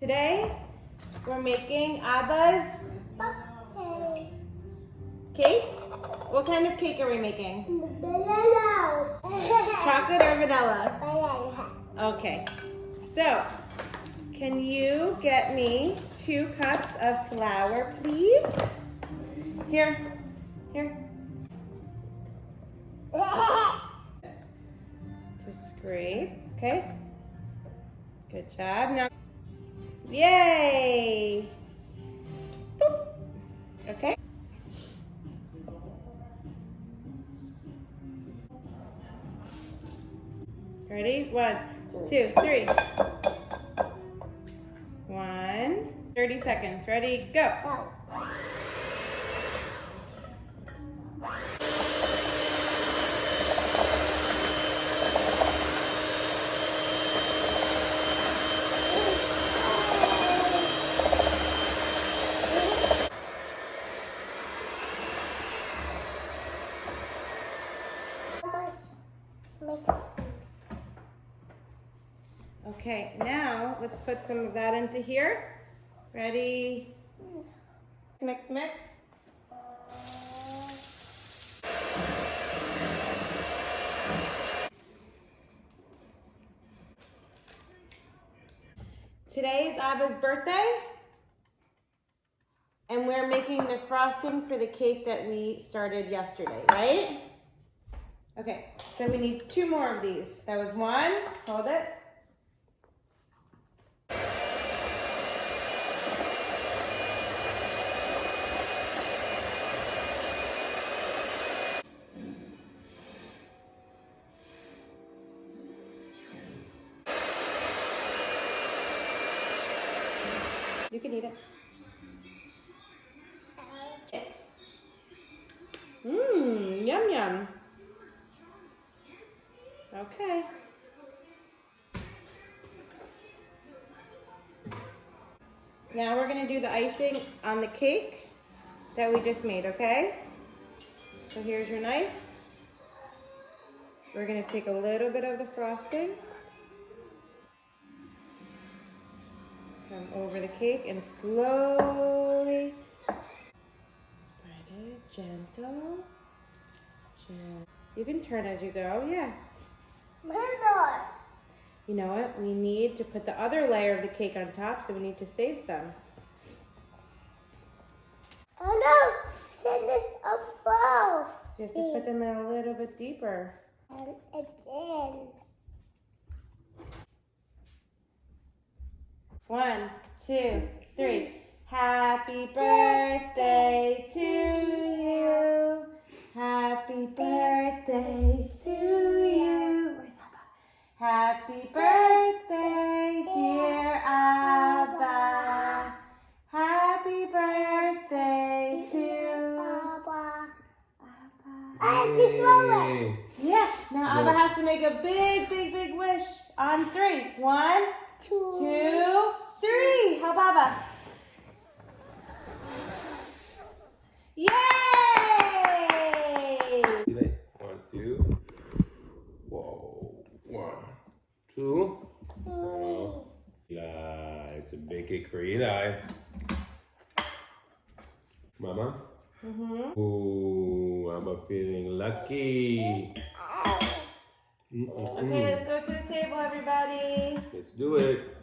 Today, we're making Abba's cake. What kind of cake are we making? Vanilla. Chocolate or vanilla? Vanilla. Okay, so can you get me 2 cups of flour, please? Here. To scrape, okay? Good job. Now, yay! Boop. Okay. Ready? 1, 2, 3. 30 seconds. Ready? Go. Okay, now let's put some of that into here. Ready? Mix. Today is Abba's birthday, and we're making the frosting for the cake that we started yesterday, right? Okay, so we need 2 more of these. That was 1, hold it. You can eat it. Yum. Okay. Now we're gonna do the icing on the cake that we just made, okay? So here's your knife. We're gonna take a little bit of the frosting, come over the cake and slowly spread it, gentle. You can turn as you go, yeah. You know what? We need to put the other layer of the cake on top, so we need to save some. Oh no! Send this a fall. You have to put them in a little bit deeper. And again. 1, 2, 3. Happy birthday to you. Happy birthday to you. Where's Abba? Happy birthday, dear Abba. Happy birthday to Abba. Abba. I have to throw it. Yeah, now Abba has to make a big wish on 3. 1, 2, 3. Help Abba. Yay! 1, 2. Whoa. 1, 2. Oh, Eli. It's a big cake for Eli. Mama? Ooh, I'm feeling lucky. Okay, let's go to the table, everybody. Let's do it.